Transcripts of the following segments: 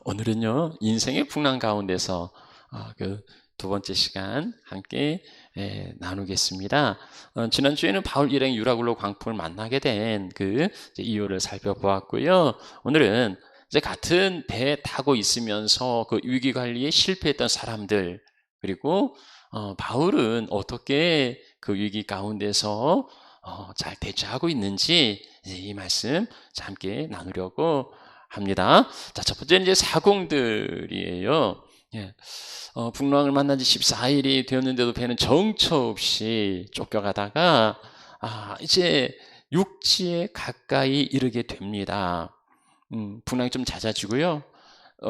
오늘은요, 인생의 풍랑 가운데서 그 두 번째 시간 함께 나누겠습니다. 지난주에는 바울 일행 유라굴로 광풍을 만나게 된 그 이유를 살펴보았고요. 오늘은 이제 같은 배 타고 있으면서 그 위기 관리에 실패했던 사람들, 그리고 바울은 어떻게 그 위기 가운데서 잘 대처하고 있는지 이 말씀 함께 나누려고 합니다. 자, 첫 번째는 이제 사공들이에요. 예. 풍랑을 만난 지 14일이 되었는데도 배는 정처 없이 쫓겨가다가 이제 육지에 가까이 이르게 됩니다. 풍랑이 좀 잦아지고요.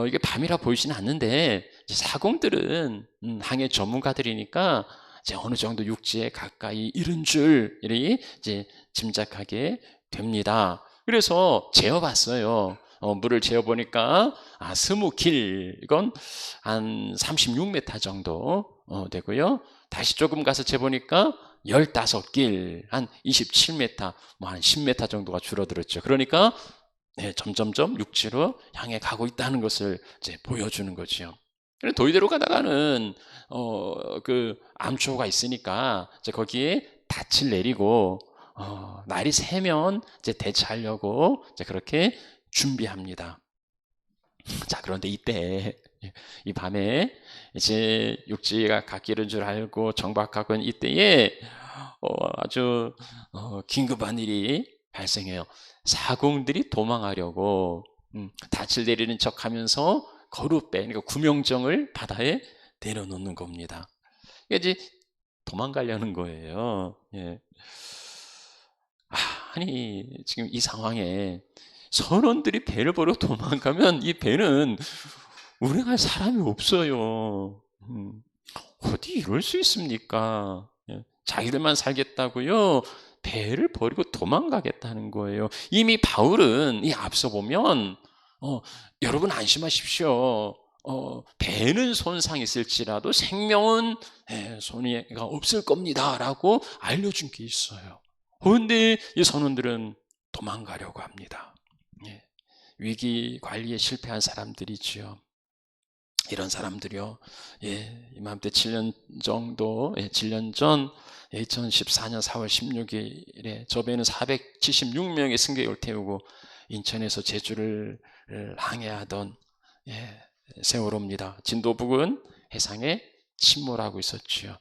이게 밤이라 보이지는 않는데 사공들은 항해 전문가들이니까 이제 어느 정도 육지에 가까이 이른 줄이 이제 짐작하게 됩니다. 그래서 재어봤어요. 물을 재어보니까 20길, 이건 한 36m 정도 되고요. 다시 조금 가서 재보니까 15길, 한 27m, 뭐 한 10m 정도가 줄어들었죠. 그러니까 점점점 육지로 향해 가고 있다는 것을 이제 보여주는 거죠. 도의대로 가다가는 그 암초가 있으니까 이제 거기에 닻을 내리고 날이 새면 이제 대처하려고 이제 그렇게 준비합니다. 자, 그런데 이때 이 밤에 이제 육지가 갓길인 줄 알고 정박하고 있는 이때에 아주 긴급한 일이 발생해요. 사공들이 도망하려고 닻을 내리는 척하면서 거룻배, 그러니까 구명정을 바다에 내려놓는 겁니다. 이제 도망가려는 거예요. 예. 아니, 지금 이 상황에 선원들이 배를 보러 도망가면 이 배는 운행할 사람이 없어요. 어디 이럴 수 있습니까? 예. 자기들만 살겠다고요? 배를 버리고 도망가겠다는 거예요. 이미 바울은 이 앞서 보면 여러분 안심하십시오. 배는 손상이 있을지라도 생명은 손해가 없을 겁니다 라고 알려준 게 있어요. 그런데 이 선원들은 도망가려고 합니다. 예. 위기 관리에 실패한 사람들이지요. 이런 사람들이요. 이맘때 7년 정도, 7년 전 2014년 4월 16일에 저 배는 476명의 승객을 태우고 인천에서 제주를 항해하던 세월호입니다. 진도북은 해상에 침몰하고 있었지요.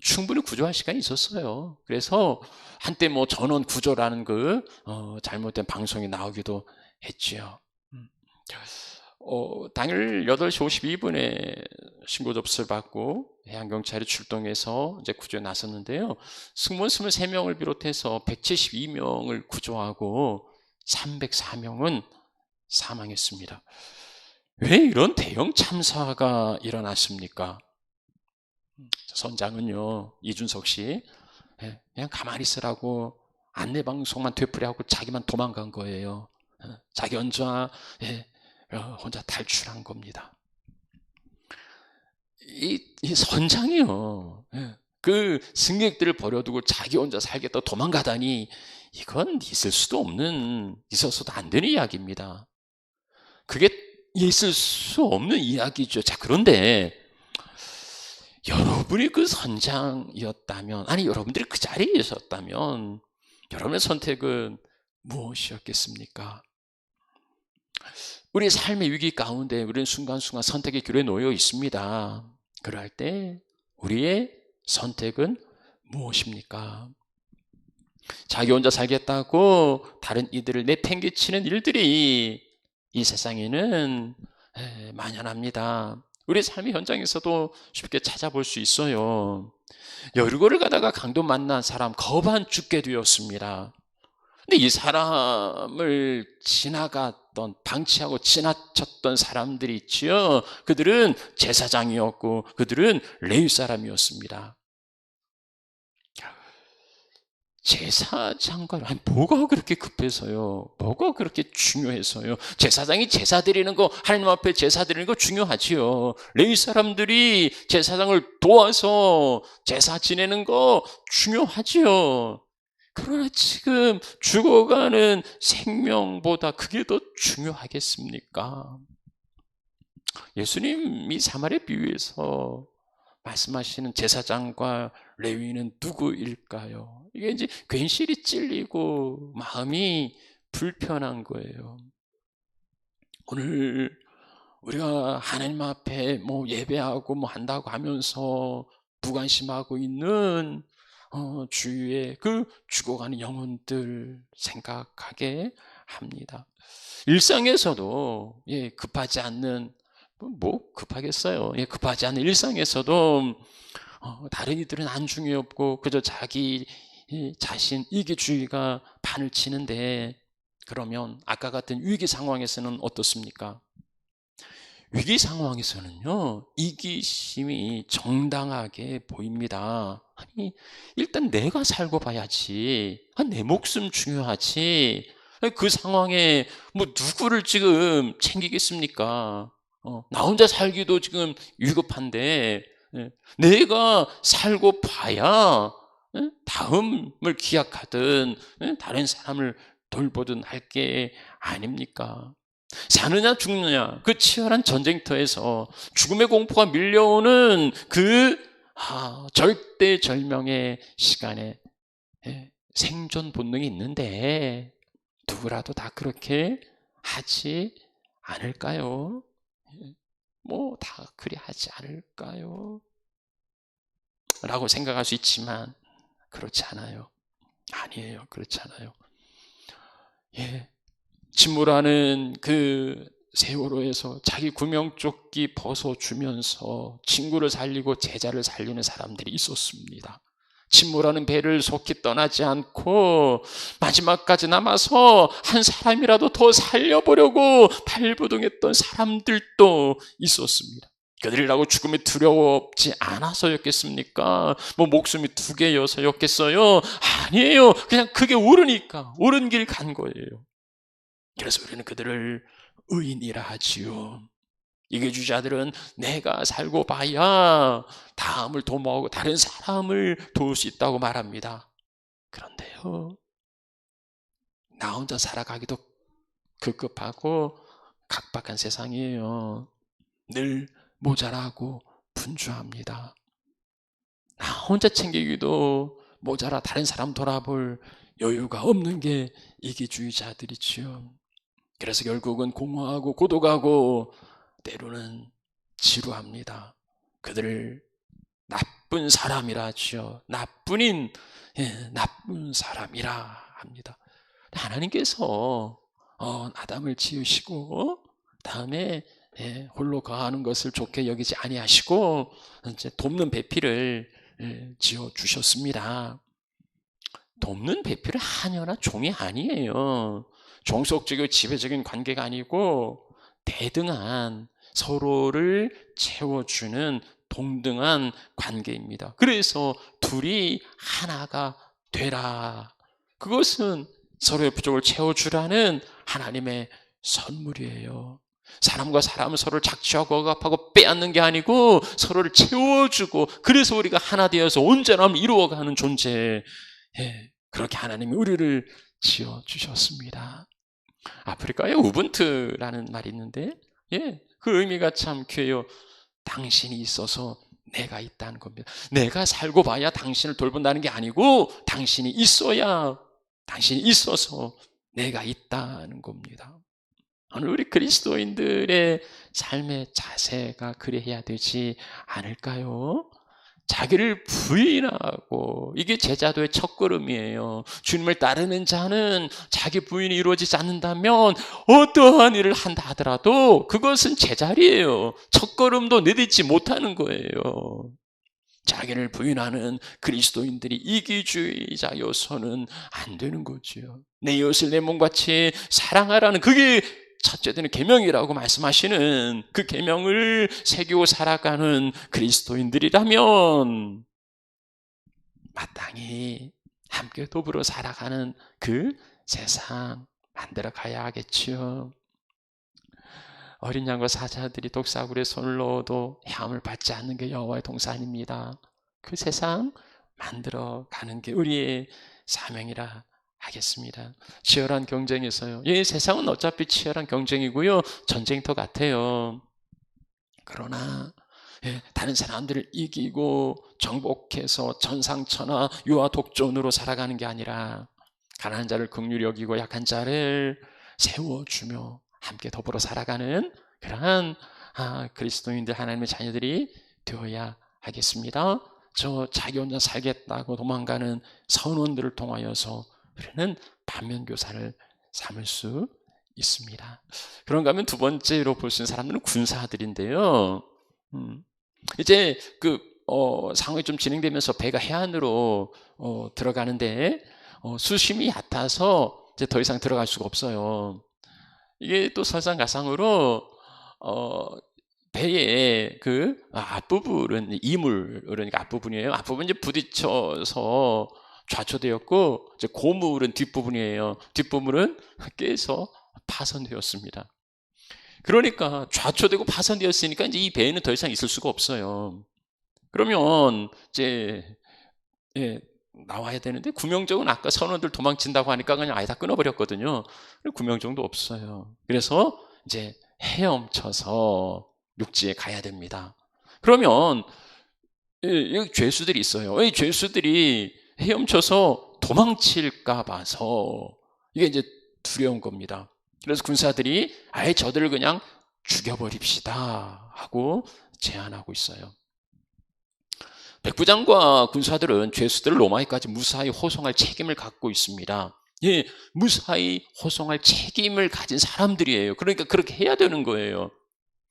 충분히 구조할 시간이 있었어요. 그래서 한때 뭐 전원 구조라는 그 잘못된 방송이 나오기도 했지요. 당일 8시 52분에 신고 접수를 받고 해양경찰이 출동해서 이제 구조에 나섰는데요. 승무원 23명을 비롯해서 172명을 구조하고 304명은 사망했습니다. 왜 이런 대형 참사가 일어났습니까? 선장은요, 이준석 씨, 그냥 가만히 있으라고 안내방송만 되풀이하고 자기만 도망간 거예요. 자기 혼자 탈출한 겁니다. 이 선장이요, 그 승객들을 버려두고 자기 혼자 살겠다 도망가다니 이건 있어서도 안 되는 이야기입니다. 그게 있을 수 없는 이야기죠. 자, 그런데 여러분이 그 선장이었다면, 아니 여러분들이 그 자리에 있었다면 여러분의 선택은 무엇이었겠습니까? 우리 삶의 위기 가운데 우리는 순간순간 선택의 길에 놓여 있습니다. 그럴 때 우리의 선택은 무엇입니까? 자기 혼자 살겠다고 다른 이들을 내팽개치는 일들이 이 세상에는 만연합니다. 우리 삶의 현장에서도 쉽게 찾아볼 수 있어요. 여리고를 가다가 강도 만난 사람 거반 죽게 되었습니다. 근데 이 사람을 방치하고 지나쳤던 사람들이 있지요. 그들은 제사장이었고 그들은 레위 사람이었습니다. 제사장과 뭐가 그렇게 급해서요? 뭐가 그렇게 중요해서요? 제사장이 제사 드리는 거, 하나님 앞에 제사 드리는 거 중요하지요. 레위 사람들이 제사장을 도와서 제사 지내는 거 중요하지요. 그러나 지금 죽어가는 생명보다 그게 더 중요하겠습니까? 예수님이 사마리아 비유에서 말씀하시는 제사장과 레위인은 누구일까요? 이게 이제 괜시리 찔리고 마음이 불편한 거예요. 오늘 우리가 하나님 앞에 뭐 예배하고 뭐 한다고 하면서 무관심하고 있는 주위에 그 죽어가는 영혼들 생각하게 합니다. 일상에서도 급하지 않는 뭐 급하겠어요. 급하지 않은 일상에서도 다른 이들은 안중에 없고 그저 자기 자신 이기주의가 판을 치는데, 그러면 아까 같은 위기 상황에서는 어떻습니까? 위기 상황에서는요, 이기심이 정당하게 보입니다. 아니, 일단 내가 살고 봐야지. 내 목숨 중요하지. 그 상황에 뭐 누구를 지금 챙기겠습니까? 나 혼자 살기도 지금 위급한데, 내가 살고 봐야 다음을 기약하든 다른 사람을 돌보든 할 게 아닙니까? 사느냐 죽느냐 그 치열한 전쟁터에서 죽음의 공포가 밀려오는 그 절대절명의 시간에 생존 본능이 있는데 누구라도 다 그렇게 하지 않을까요? 뭐 다 그리 하지 않을까요? 라고 생각할 수 있지만 그렇지 않아요. 아니에요. 그렇지 않아요. 침몰하는 그 세월호에서 자기 구명조끼 벗어주면서 친구를 살리고 제자를 살리는 사람들이 있었습니다. 침몰하는 배를 속히 떠나지 않고 마지막까지 남아서 한 사람이라도 더 살려보려고 발부둥했던 사람들도 있었습니다. 그들이라고 죽음이 두려웠지 않아서였겠습니까? 뭐 목숨이 2개여서였겠어요? 아니에요. 그냥 그게 옳으니까 옳은 길 간 거예요. 그래서 우리는 그들을 의인이라 하지요. 이기주의자들은 내가 살고 봐야 다음을 도모하고 다른 사람을 도울 수 있다고 말합니다. 그런데요, 나 혼자 살아가기도 급급하고 각박한 세상이에요. 늘 모자라고 분주합니다. 나 혼자 챙기기도 모자라 다른 사람 돌아볼 여유가 없는 게 이기주의자들이지요. 그래서 결국은 공허하고 고독하고 때로는 지루합니다. 그들을 나쁜 사람이라 하죠. 나쁜 사람이라 합니다. 하나님께서 아담을 지으시고 다음에 홀로 거하는 것을 좋게 여기지 아니하시고 이제 돕는 배필을 지어 주셨습니다. 돕는 배필은 하녀나 종이 아니에요. 종속적이고 지배적인 관계가 아니고 대등한, 서로를 채워주는 동등한 관계입니다. 그래서 둘이 하나가 되라. 그것은 서로의 부족을 채워주라는 하나님의 선물이에요. 사람과 사람은 서로를 착취하고 억압하고 빼앗는 게 아니고 서로를 채워주고, 그래서 우리가 하나 되어서 온전함을 이루어가는 존재. 그렇게 하나님이 우리를 지어주셨습니다. 아프리카에 우분투라는 말이 있는데, 그 의미가 참 귀해요. 당신이 있어서 내가 있다는 겁니다. 내가 살고 봐야 당신을 돌본다는 게 아니고 당신이 있어야, 당신이 있어서 내가 있다는 겁니다. 오늘 우리 그리스도인들의 삶의 자세가 그래야 되지 않을까요? 자기를 부인하고, 이게 제자도의 첫걸음이에요. 주님을 따르는 자는 자기 부인이 이루어지지 않는다면 어떠한 일을 한다 하더라도 그것은 제자리예요. 첫걸음도 내딛지 못하는 거예요. 자기를 부인하는 그리스도인들이 이기주의자여서는 안 되는 거죠. 내 이웃을 내 몸같이 사랑하라는, 그게 첫째 되는 계명이라고 말씀하시는 그 계명을 새기고 살아가는 그리스도인들이라면 마땅히 함께 더불어 살아가는 그 세상 만들어 가야 하겠지요. 어린 양과 사자들이 독사굴에 손을 넣어도 해함을 받지 않는 게 여호와의 동산입니다. 그 세상 만들어 가는 게 우리의 사명이라 하겠습니다. 치열한 경쟁에서요. 이 세상은 어차피 치열한 경쟁이고요. 전쟁터 같아요. 그러나 다른 사람들을 이기고 정복해서 전상천하 유아 독존으로 살아가는 게 아니라 가난한 자를 긍휼히 여기고 약한 자를 세워주며 함께 더불어 살아가는 그러한 그리스도인들, 하나님의 자녀들이 되어야 하겠습니다. 저 자기 혼자 살겠다고 도망가는 선원들을 통하여서 우리는 반면교사를 삼을 수 있습니다. 그런가 하면 두 번째로 볼 수 있는 사람들은 군사들인데요. 이제 상황이 좀 진행되면서 배가 해안으로 들어가는데 수심이 얕아서 이제 더 이상 들어갈 수가 없어요. 이게 또 설상가상으로 배의 앞부분은 이물, 그러니까 앞부분이에요. 앞부분이 이제 부딪혀서 좌초되었고, 이제 고물은 뒷부분이에요. 뒷부분은 깨서 파손되었습니다. 그러니까 좌초되고 파손되었으니까 이제 이 배에는 더 이상 있을 수가 없어요. 그러면 이제 나와야 되는데 구명정은 아까 선원들 도망친다고 하니까 그냥 아예 다 끊어버렸거든요. 구명정도 없어요. 그래서 이제 헤엄쳐서 육지에 가야 됩니다. 그러면 여기 죄수들이 있어요. 이 죄수들이 헤엄쳐서 도망칠까 봐서 이게 이제 두려운 겁니다. 그래서 군사들이 아예 저들을 그냥 죽여버립시다 하고 제안하고 있어요. 백부장과 군사들은 죄수들을 로마에까지 무사히 호송할 책임을 갖고 있습니다. 무사히 호송할 책임을 가진 사람들이에요. 그러니까 그렇게 해야 되는 거예요.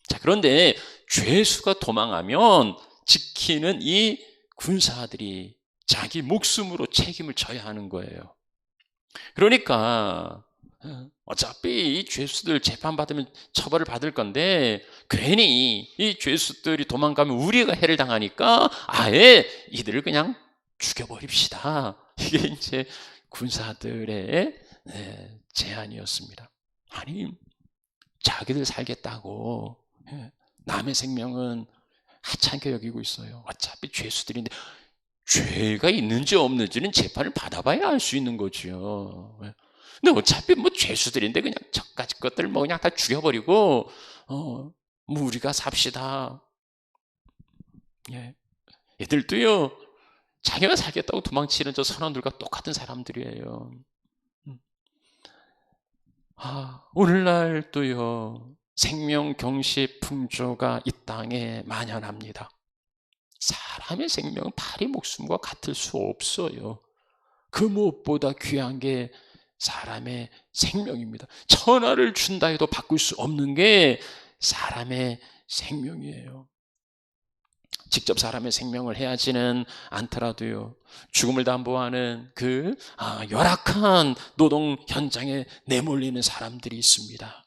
자, 그런데 죄수가 도망하면 지키는 이 군사들이 자기 목숨으로 책임을 져야 하는 거예요. 그러니까 어차피 이 죄수들 재판받으면 처벌을 받을 건데 괜히 이 죄수들이 도망가면 우리가 해를 당하니까 아예 이들을 그냥 죽여버립시다. 이게 이제 군사들의 제안이었습니다. 아니, 자기들 살겠다고 남의 생명은 하찮게 여기고 있어요. 어차피 죄수들인데 죄가 있는지 없는지는 재판을 받아봐야 알 수 있는 거죠. 근데 어차피 뭐 죄수들인데 그냥 저까지 것들 뭐 그냥 다 죽여버리고 뭐 우리가 삽시다. 얘들도요 자기가 살겠다고 도망치는 저 선원들과 똑같은 사람들이에요. 오늘날도요 생명 경시 풍조가 이 땅에 만연합니다. 사람의 생명은 파리 목숨과 같을 수 없어요. 그 무엇보다 귀한 게 사람의 생명입니다. 천하를 준다 해도 바꿀 수 없는 게 사람의 생명이에요. 직접 사람의 생명을 해하지는 않더라도요 죽음을 담보하는 그 열악한 노동 현장에 내몰리는 사람들이 있습니다.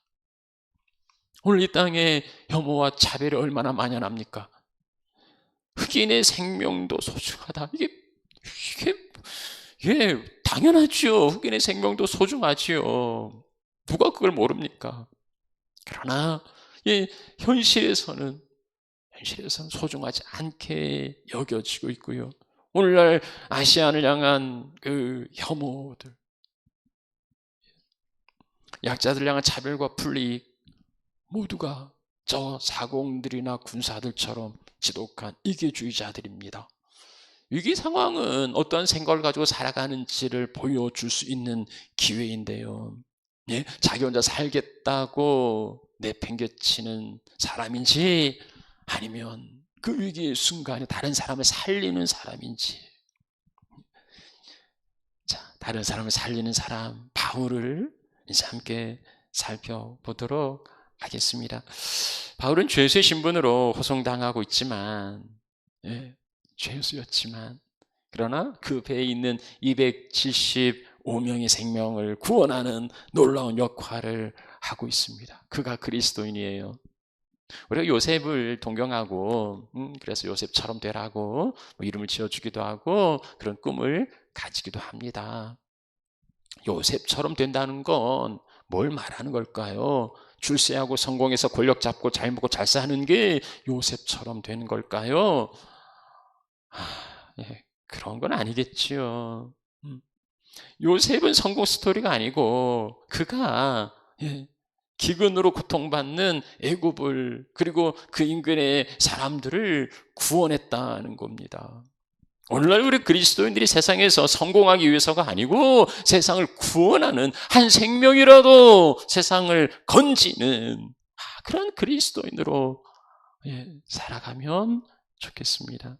오늘 이 땅에 혐오와 차별이 얼마나 만연합니까? 흑인의 생명도 소중하다. 이게 당연하지요. 흑인의 생명도 소중하지요. 누가 그걸 모릅니까? 그러나 현실에서는 소중하지 않게 여겨지고 있고요. 오늘날 아시안을 향한 그 혐오들, 약자들 향한 차별과 불이익 모두가 저 사공들이나 군사들처럼 지독한 이기주의자들입니다. 위기 상황은 어떠한 생각을 가지고 살아가는지를 보여줄 수 있는 기회인데요. 자기 혼자 살겠다고 내팽개치는 사람인지 아니면 그 위기의 순간에 다른 사람을 살리는 사람인지. 자, 다른 사람을 살리는 사람 바울을 이제 함께 살펴보도록 하겠습니다. 바울은 죄수의 신분으로 호송당하고 있지만 죄수였지만 그러나 그 배에 있는 275명의 생명을 구원하는 놀라운 역할을 하고 있습니다. 그가 그리스도인이에요. 우리가 요셉을 동경하고 그래서 요셉처럼 되라고 이름을 지어주기도 하고 그런 꿈을 가지기도 합니다. 요셉처럼 된다는 건 뭘 말하는 걸까요? 출세하고 성공해서 권력 잡고 잘 먹고 잘 사는 게 요셉처럼 되는 걸까요? 그런 건 아니겠지요. 요셉은 성공 스토리가 아니고 그가 기근으로 고통받는 애굽을 그리고 그 인근의 사람들을 구원했다는 겁니다. 오늘날 우리 그리스도인들이 세상에서 성공하기 위해서가 아니고 세상을 구원하는 한 생명이라도 세상을 건지는 그런 그리스도인으로 살아가면 좋겠습니다.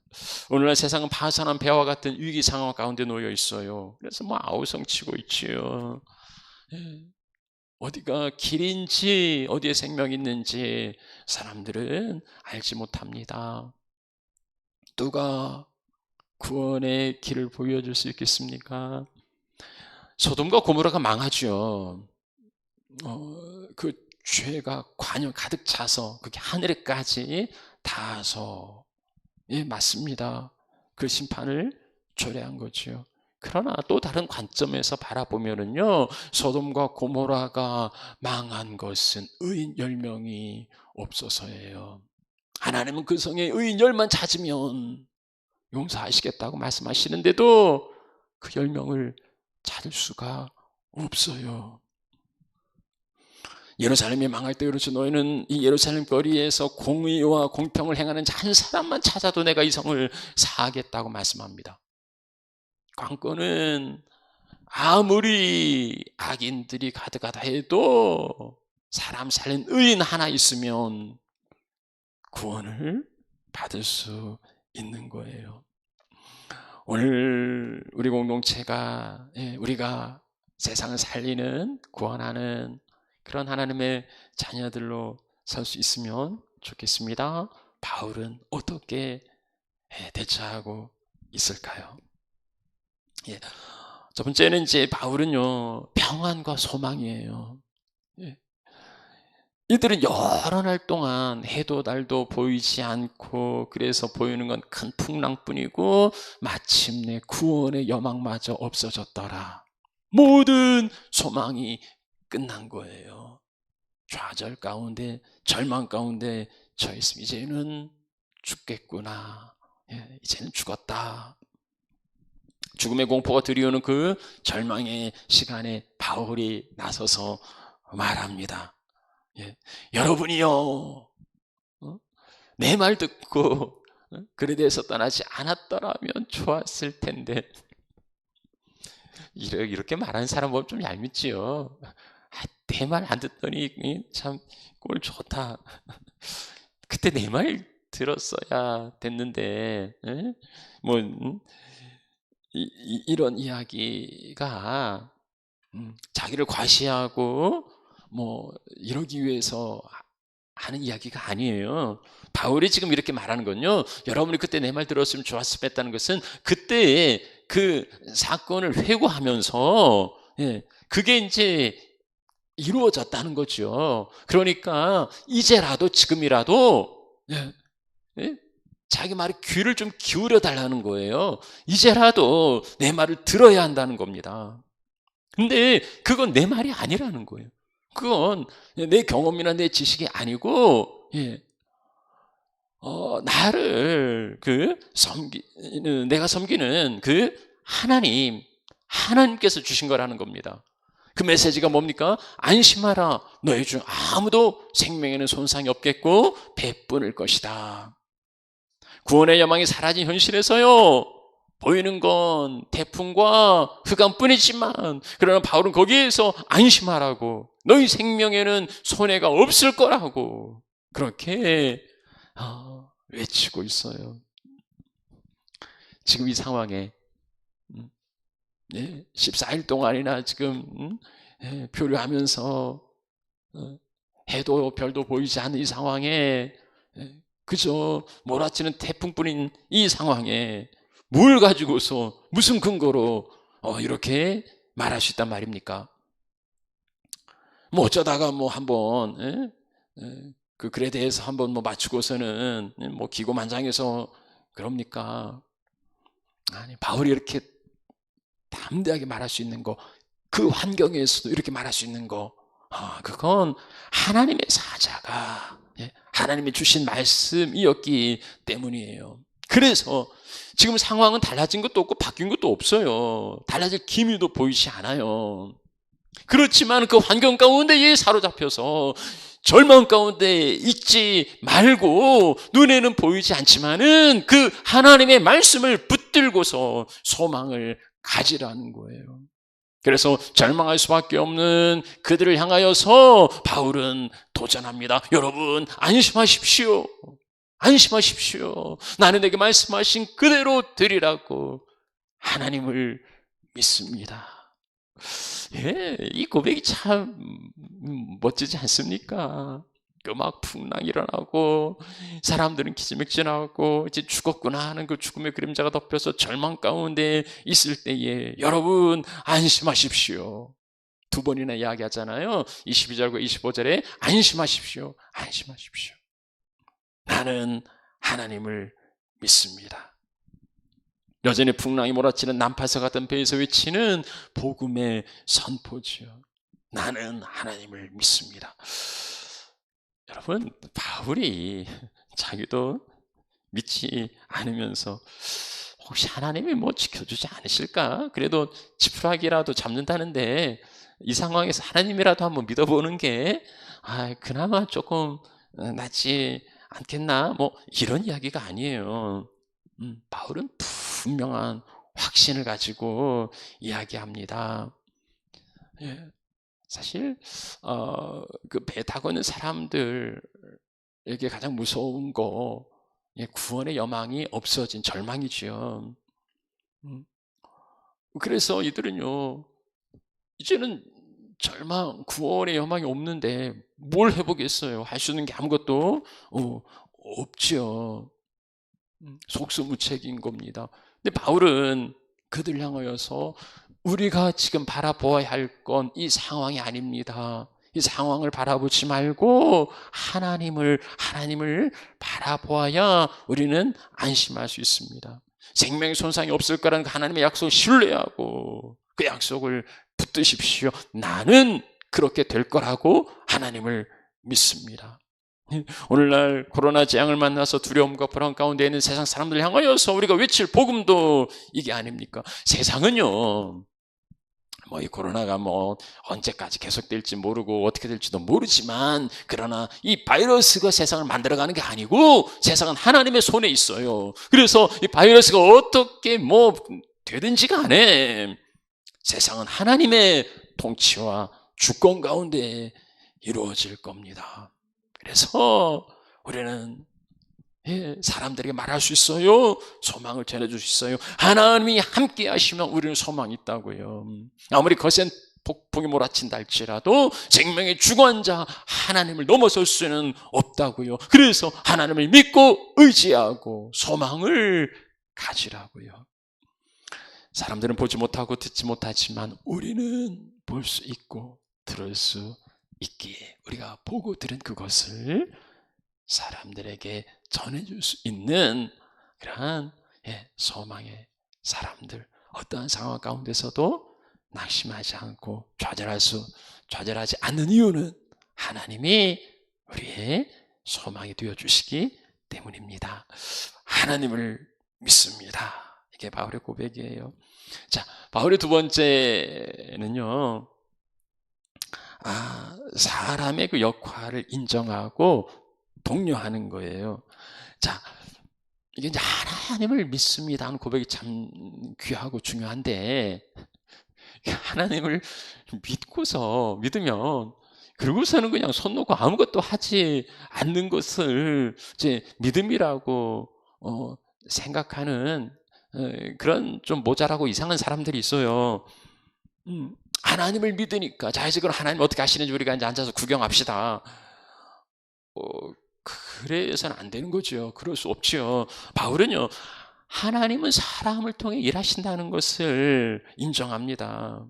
오늘날 세상은 파산한 배와 같은 위기 상황 가운데 놓여 있어요. 그래서 아우성치고 있지요. 어디가 길인지 어디에 생명이 있는지 사람들은 알지 못합니다. 누가 구원의 길을 보여줄 수 있겠습니까? 소돔과 고모라가 망하죠. 그 죄가 관용 가득 차서 그게 하늘에까지 닿아서 맞습니다. 그 심판을 초래한 거죠. 그러나 또 다른 관점에서 바라보면은요, 소돔과 고모라가 망한 것은 의인 10명이 없어서예요. 하나님은 그 성에 의인 10만 찾으면 용서하시겠다고 말씀하시는데도 그 10명을 찾을 수가 없어요. 예루살렘이 망할 때 그렇죠. 너희는 이 예루살렘 거리에서 공의와 공평을 행하는 한 사람만 찾아도 내가 이 성을 사하겠다고 말씀합니다. 관건은 아무리 악인들이 가득하다 해도 사람 살린 의인 하나 있으면 구원을 받을 수 있는 거예요. 오늘 우리 공동체가 우리가 세상을 살리는 구원하는 그런 하나님의 자녀들로 설 수 있으면 좋겠습니다. 바울은 어떻게 대처하고 있을까요? 첫 번째는 이제 바울은요, 평안과 소망이에요. 이들은 여러 날 동안 해도 달도 보이지 않고 그래서 보이는 건 큰 풍랑뿐이고 마침내 구원의 여망마저 없어졌더라. 모든 소망이 끝난 거예요. 좌절 가운데 절망 가운데 처해 있으면 이제는 죽겠구나. 이제는 죽었다. 죽음의 공포가 들이오는 그 절망의 시간에 바울이 나서서 말합니다. 여러분이요, 내 말 듣고 그에 대해서 떠나지 않았더라면 좋았을 텐데. 이렇게 말하는 사람 보면 좀 얄밉지요. 내 말 안 듣더니 참 꼴 좋다. 그때 내 말 들었어야 됐는데, 이런 이야기가 자기를 과시하고 이러기 위해서 하는 이야기가 아니에요. 바울이 지금 이렇게 말하는 건요, 여러분이 그때 내 말 들었으면 좋았을 뻔했다는 것은 그때의 그 사건을 회고하면서 그게 이제 이루어졌다는 거죠. 그러니까 이제라도 지금이라도 자기 말에 귀를 좀 기울여 달라는 거예요. 이제라도 내 말을 들어야 한다는 겁니다. 근데 그건 내 말이 아니라는 거예요. 그건 내 경험이나 내 지식이 아니고 나를 내가 섬기는 그 하나님께서 주신 거라는 겁니다. 그 메시지가 뭡니까? 안심하라. 너희 중 아무도 생명에는 손상이 없겠고 배뿐일 것이다. 구원의 여망이 사라진 현실에서요, 보이는 건 태풍과 흑암뿐이지만 그러나 바울은 거기에서 안심하라고, 너희 생명에는 손해가 없을 거라고 그렇게 외치고 있어요. 지금 이 상황에 14일 동안이나 지금 표류하면서 해도 별도 보이지 않는 이 상황에 그저 몰아치는 태풍뿐인 이 상황에 뭘 가지고서 무슨 근거로 이렇게 말할 수 있단 말입니까? 어쩌다가 한번 그 글에 대해서 한번 맞추고서는 기고만장해서 그럽니까? 아니, 바울이 이렇게 담대하게 말할 수 있는 거, 그 환경에서도 이렇게 말할 수 있는 거, 그건 하나님의 사자가 하나님이 주신 말씀이었기 때문이에요. 그래서 지금 상황은 달라진 것도 없고 바뀐 것도 없어요. 달라질 기미도 보이지 않아요. 그렇지만 그 환경 가운데에 사로잡혀서 절망 가운데 있지 말고, 눈에는 보이지 않지만은 그 하나님의 말씀을 붙들고서 소망을 가지라는 거예요. 그래서 절망할 수밖에 없는 그들을 향하여서 바울은 도전합니다. 여러분, 안심하십시오. 안심하십시오. 나는 내게 말씀하신 그대로 드리라고 하나님을 믿습니다. 예, 이 고백이 참 멋지지 않습니까? 그 막 풍랑이 일어나고 사람들은 기지맥진하고 이제 죽었구나 하는 그 죽음의 그림자가 덮여서 절망 가운데 있을 때에 여러분 안심하십시오. 두 번이나 이야기하잖아요. 22절과 25절에 안심하십시오. 안심하십시오. 나는 하나님을 믿습니다. 여전히 풍랑이 몰아치는 난파선 같은 배에서 외치는 복음의 선포지요. 나는 하나님을 믿습니다. 여러분, 바울이 자기도 믿지 않으면서 혹시 하나님이 뭐 지켜주지 않으실까? 그래도 지푸라기라도 잡는다는데 이 상황에서 하나님이라도 한번 믿어보는 게 그나마 조금 낫지 않겠나? 뭐 이런 이야기가 아니에요. 바울은 분명한 확신을 가지고 이야기합니다. 예. 사실 그 배 타고 있는 사람들에게 가장 무서운 거 구원의 여망이 없어진 절망이지요. 그래서 이들은요, 이제는 절망, 구원의 여망이 없는데 뭘 해보겠어요? 할 수 있는 게 아무것도 없지요. 속수무책인 겁니다. 근데 바울은 그들 향하여서 우리가 지금 바라보아야 할 건 이 상황이 아닙니다. 이 상황을 바라보지 말고 하나님을 바라보아야 우리는 안심할 수 있습니다. 생명의 손상이 없을 거라는 하나님의 약속을 신뢰하고 그 약속을 붙드십시오. 나는 그렇게 될 거라고 하나님을 믿습니다. 오늘날 코로나 재앙을 만나서 두려움과 불안 가운데 있는 세상 사람들 향하여서 우리가 외칠 복음도 이게 아닙니까? 세상은요, 이 코로나가 언제까지 계속될지 모르고 어떻게 될지도 모르지만, 그러나 이 바이러스가 세상을 만들어가는 게 아니고 세상은 하나님의 손에 있어요. 그래서 이 바이러스가 어떻게 되든지 간에 세상은 하나님의 통치와 주권 가운데 이루어질 겁니다. 그래서 우리는 사람들에게 말할 수 있어요. 소망을 전해줄 수 있어요. 하나님이 함께 하시면 우리는 소망이 있다고요. 아무리 거센 폭풍이 몰아친다 할지라도 생명의 주관자 하나님을 넘어설 수는 없다고요. 그래서 하나님을 믿고 의지하고 소망을 가지라고요. 사람들은 보지 못하고 듣지 못하지만 우리는 볼 수 있고 들을 수 있기에 우리가 보고 들은 그것을 사람들에게 전해줄 수 있는 그러한 소망의 사람들, 어떠한 상황 가운데서도 낙심하지 않고 좌절하지 않는 이유는 하나님이 우리의 소망이 되어주시기 때문입니다. 하나님을 믿습니다. 이게 바울의 고백이에요. 자, 바울의 두 번째는요, 사람의 그 역할을 인정하고 독려하는 거예요. 자, 이게 이제 하나님을 믿습니다 하는 고백이 참 귀하고 중요한데, 하나님을 믿으면 그러고서는 그냥 손 놓고 아무것도 하지 않는 것을 이제 믿음이라고 생각하는 그런 좀 모자라고 이상한 사람들이 있어요. 하나님을 믿으니까, 자, 이제 그럼 하나님 어떻게 하시는지 우리가 이제 앉아서 구경합시다. 그래서는 안 되는 거죠. 그럴 수 없죠. 바울은요, 하나님은 사람을 통해 일하신다는 것을 인정합니다.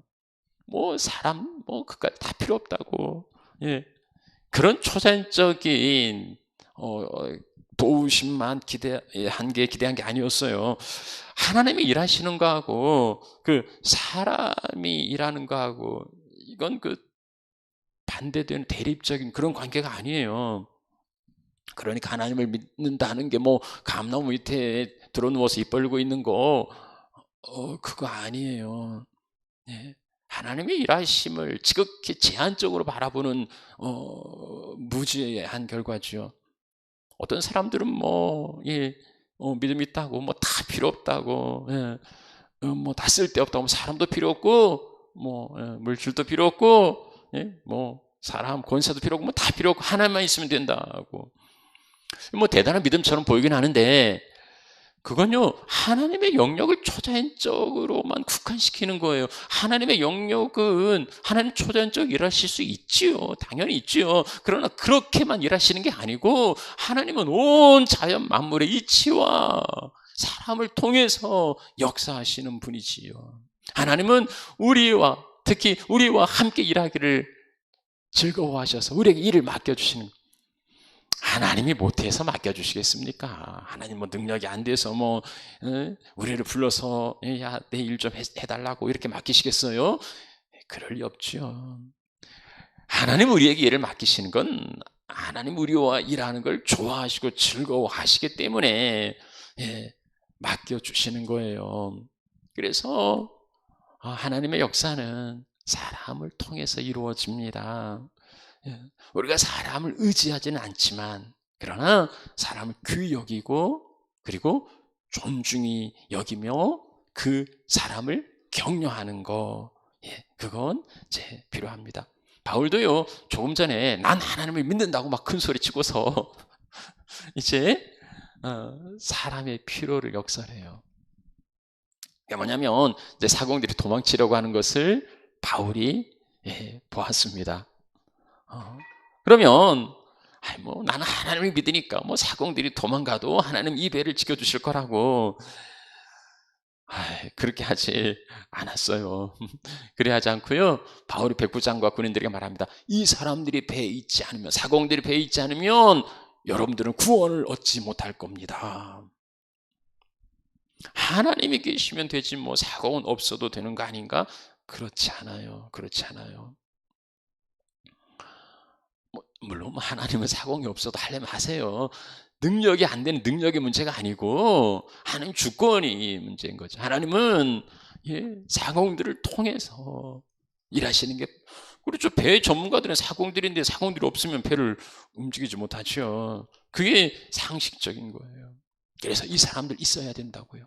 사람, 그까지 다 필요 없다고. 그런 초자연적인, 도우심만 기대한 게 아니었어요. 하나님이 일하시는 거하고, 그 사람이 일하는 거하고, 이건 반대되는 대립적인 그런 관계가 아니에요. 그러니까 하나님을 믿는다는 게 감나무 밑에 들어누워서 입 벌리고 있는 거 그거 아니에요. 하나님의 일하심을 지극히 제한적으로 바라보는 무지한 결과죠. 어떤 사람들은 믿음 있다고 다 필요 없다고, 다 쓸데없다고, 사람도 필요 없고 물질도 필요 없고, 사람 권세도 필요 없고 다 필요 없고 하나님만 있으면 된다고, 대단한 믿음처럼 보이긴 하는데 그건요, 하나님의 영역을 초자연적으로만 국한시키는 거예요. 하나님의 영역은 하나님 초자연적 일하실 수 있지요. 당연히 있지요. 그러나 그렇게만 일하시는 게 아니고 하나님은 온 자연 만물의 이치와 사람을 통해서 역사하시는 분이지요. 하나님은 특히 우리와 함께 일하기를 즐거워하셔서 우리에게 일을 맡겨주시는 거예요. 하나님이 못해서 맡겨주시겠습니까? 하나님 능력이 안 돼서 우리를 불러서 야, 내 일 좀 해달라고 이렇게 맡기시겠어요? 그럴 리 없죠. 하나님 우리에게 일을 맡기시는 건 하나님 우리와 일하는 걸 좋아하시고 즐거워하시기 때문에 맡겨주시는 거예요. 그래서 하나님의 역사는 사람을 통해서 이루어집니다. 우리가 사람을 의지하지는 않지만 그러나 사람을 귀히 여기고 그리고 존중히 여기며 그 사람을 격려하는 거, 그건 이제 필요합니다. 바울도요, 조금 전에 난 하나님을 믿는다고 막 큰 소리 치고서 이제 사람의 필요를 역설해요. 그게 뭐냐면 이제 사공들이 도망치려고 하는 것을 바울이 보았습니다. 그러면 나는 하나님을 믿으니까 사공들이 도망가도 하나님 이 배를 지켜주실 거라고 그렇게 하지 않았어요. 그래 하지 않고요, 바울이 백부장과 군인들에게 말합니다. 이 사람들이 배에 있지 않으면, 사공들이 배에 있지 않으면 여러분들은 구원을 얻지 못할 겁니다. 하나님이 계시면 되지 사공은 없어도 되는 거 아닌가? 그렇지 않아요. 그렇지 않아요. 물론 하나님은 사공이 없어도 하려면 하세요. 능력이 안 되는 능력의 문제가 아니고 하나님 주권이 문제인 거죠. 하나님은 사공들을 통해서 일하시는 게, 그렇죠. 배 전문가들은 사공들인데 사공들이 없으면 배를 움직이지 못하죠. 그게 상식적인 거예요. 그래서 이 사람들 있어야 된다고요.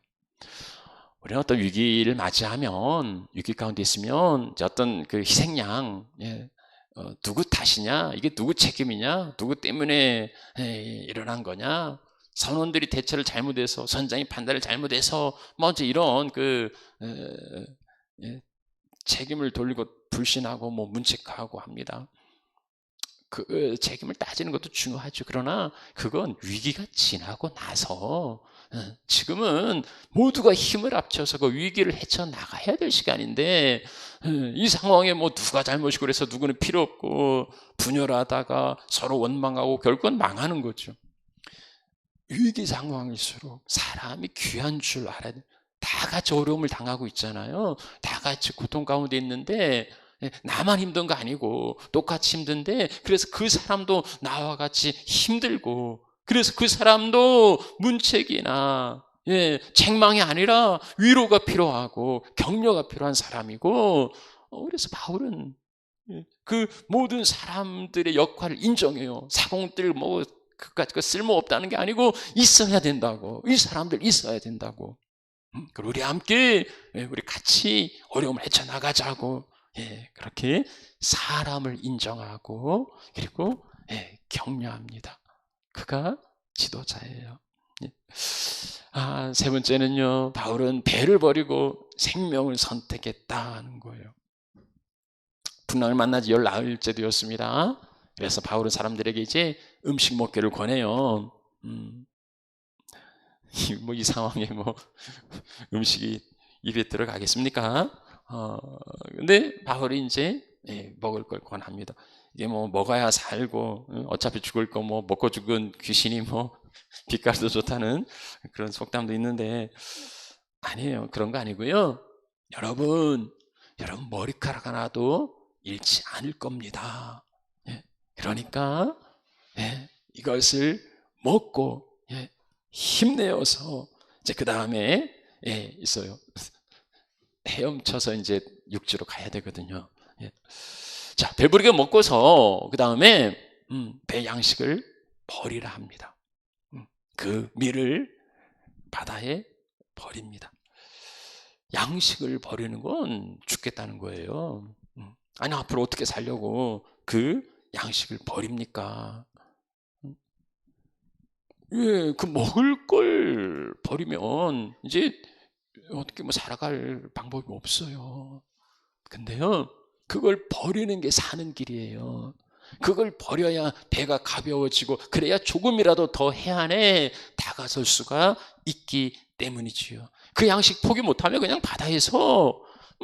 우리는 어떤 위기를 맞이하면, 위기 가운데 있으면 어떤 그 희생양, 누구 탓이냐? 이게 누구 책임이냐? 누구 때문에 일어난 거냐? 선원들이 대처를 잘못해서, 선장이 판단을 잘못해서 먼저 이런 책임을 돌리고 불신하고 문책하고 합니다. 그 책임을 따지는 것도 중요하죠. 그러나 그건 위기가 지나고 나서, 지금은 모두가 힘을 합쳐서 그 위기를 헤쳐나가야 될 시간인데, 이 상황에 누가 잘못이고 그래서 누구는 필요 없고 분열하다가 서로 원망하고 결국은 망하는 거죠. 위기 상황일수록 사람이 귀한 줄 알아야 돼요. 다 같이 어려움을 당하고 있잖아요. 다 같이 고통 가운데 있는데 나만 힘든 거 아니고 똑같이 힘든데, 그래서 그 사람도 나와 같이 힘들고, 그래서 그 사람도 문책이나 책망이 아니라 위로가 필요하고 격려가 필요한 사람이고, 그래서 바울은 그 모든 사람들의 역할을 인정해요. 사공들 그까짓 쓸모없다는 게 아니고 있어야 된다고, 이 사람들 있어야 된다고. 그리고 우리 함께 우리 같이 어려움을 헤쳐나가자고, 그렇게 사람을 인정하고 그리고 격려합니다. 그가 지도자예요. 세 번째는요, 바울은 배를 버리고 생명을 선택했다는 거예요. 풍랑을 만난 지 14일째 되었습니다. 그래서 바울은 사람들에게 이제 음식 먹기를 권해요. 이 상황에 음식이 입에 들어가겠습니까? 근데 바울이 이제 먹을 걸 권합니다. 이게 먹어야 살고, 어차피 죽을 거 먹고 죽은 귀신이 빛깔도 좋다는 그런 속담도 있는데, 아니에요. 그런 거 아니고요. 여러분 머리카락 하나도 잃지 않을 겁니다. 그러니까 이것을 먹고 힘내어서 이제 그 다음에 있어요. 헤엄쳐서 이제 육지로 가야 되거든요. 예. 자, 배부르게 먹고서 그 다음에 배 양식을 버리라 합니다. 그 밀을 바다에 버립니다. 양식을 버리는 건 죽겠다는 거예요. 아니, 앞으로 어떻게 살려고 그 양식을 버립니까? 예, 그 먹을 걸 버리면 이제 어떻게 뭐 살아갈 방법이 없어요. 근데요, 그걸 버리는 게 사는 길이에요. 그걸 버려야 배가 가벼워지고 그래야 조금이라도 더 해안에 다가설 수가 있기 때문이지요. 그 양식 포기 못하면 그냥 바다에서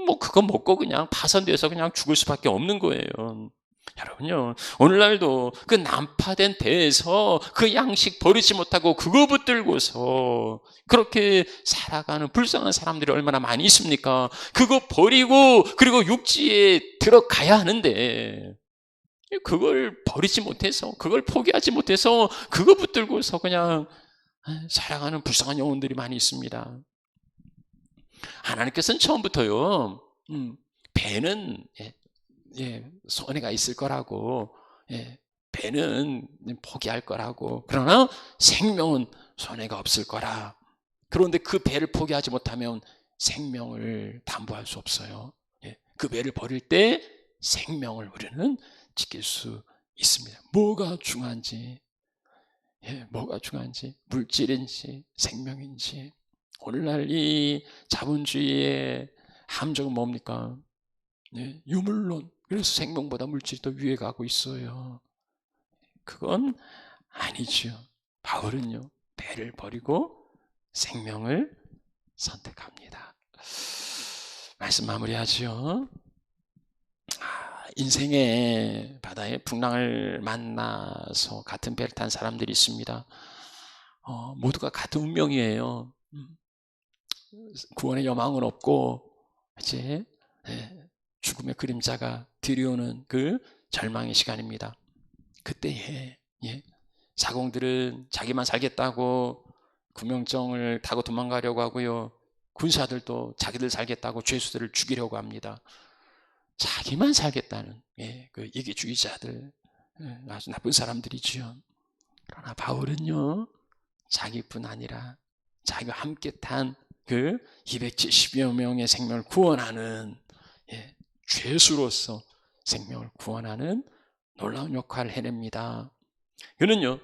뭐 그거 먹고 그냥 파손돼서 그냥 죽을 수밖에 없는 거예요. 여러분요, 오늘날도 그 난파된 배에서 그 양식 버리지 못하고 그거 붙들고서 그렇게 살아가는 불쌍한 사람들이 얼마나 많이 있습니까? 그거 버리고 그리고 육지에 들어가야 하는데 그걸 버리지 못해서, 그걸 포기하지 못해서 그거 붙들고서 그냥 살아가는 불쌍한 영혼들이 많이 있습니다. 하나님께서는 처음부터요, 배는 손해가 있을 거라고, 배는 포기할 거라고, 그러나 생명은 손해가 없을 거라. 그런데 그 배를 포기하지 못하면 생명을 담보할 수 없어요. 그 배를 버릴 때 생명을 우리는 지킬 수 있습니다. 뭐가 중요한지, 뭐가 중요한지, 물질인지 생명인지. 오늘날 이 자본주의의 함정은 뭡니까? 유물론. 그래서 생명보다 물질이 더 위에 가고 있어요. 그건 아니죠. 바울은요, 배를 버리고 생명을 선택합니다. 말씀 마무리하죠. 인생의 바다에 풍랑을 만나서 같은 배를 탄 사람들이 있습니다. 모두가 같은 운명이에요. 구원의 여망은 없고 이제 죽음의 그림자가 들이오는 그 절망의 시간입니다. 그때에 사공들은 자기만 살겠다고 구명정을 타고 도망가려고 하고요, 군사들도 자기들 살겠다고 죄수들을 죽이려고 합니다. 자기만 살겠다는 그 이기주의자들, 아주 나쁜 사람들이지요. 그러나 바울은요, 자기뿐 아니라 자기가 함께 탄 그 270여 명의 생명을 구원하는 죄수로서 생명을 구원하는 놀라운 역할을 해냅니다. 그는요,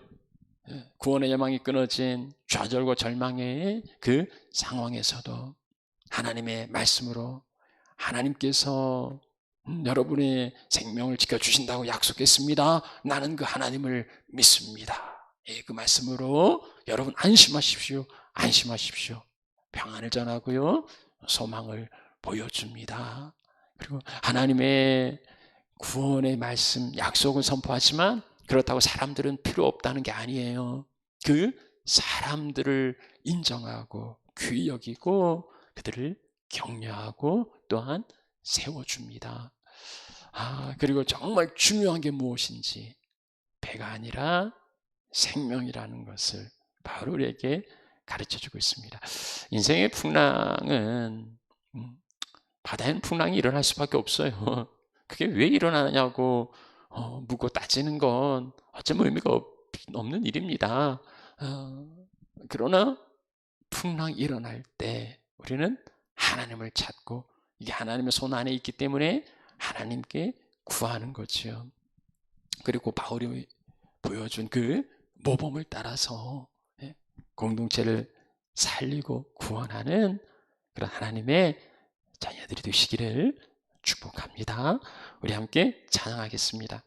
구원의 여망이 끊어진 좌절과 절망의 그 상황에서도 하나님의 말씀으로 하나님께서 여러분의 생명을 지켜주신다고 약속했습니다. 나는 그 하나님을 믿습니다. 그 말씀으로 여러분 안심하십시오. 안심하십시오. 평안을 전하고요, 소망을 보여줍니다. 그리고 하나님의 구원의 말씀, 약속을 선포하지만 그렇다고 사람들은 필요 없다는 게 아니에요. 그 사람들을 인정하고 귀히 여기고 그들을 격려하고 또한 세워줍니다. 그리고 정말 중요한 게 무엇인지, 배가 아니라 생명이라는 것을 바울에게 가르쳐주고 있습니다. 인생의 풍랑은, 바다에는 풍랑이 일어날 수밖에 없어요. 그게 왜 일어나냐고 묻고 따지는 건 어쩌면 의미가 없는 일입니다. 그러나 풍랑이 일어날 때 우리는 하나님을 찾고, 이게 하나님의 손 안에 있기 때문에 하나님께 구하는 거죠. 그리고 바울이 보여준 그 모범을 따라서 공동체를 살리고 구원하는 그런 하나님의 자녀들이 되시기를 축복합니다. 우리 함께 찬양하겠습니다.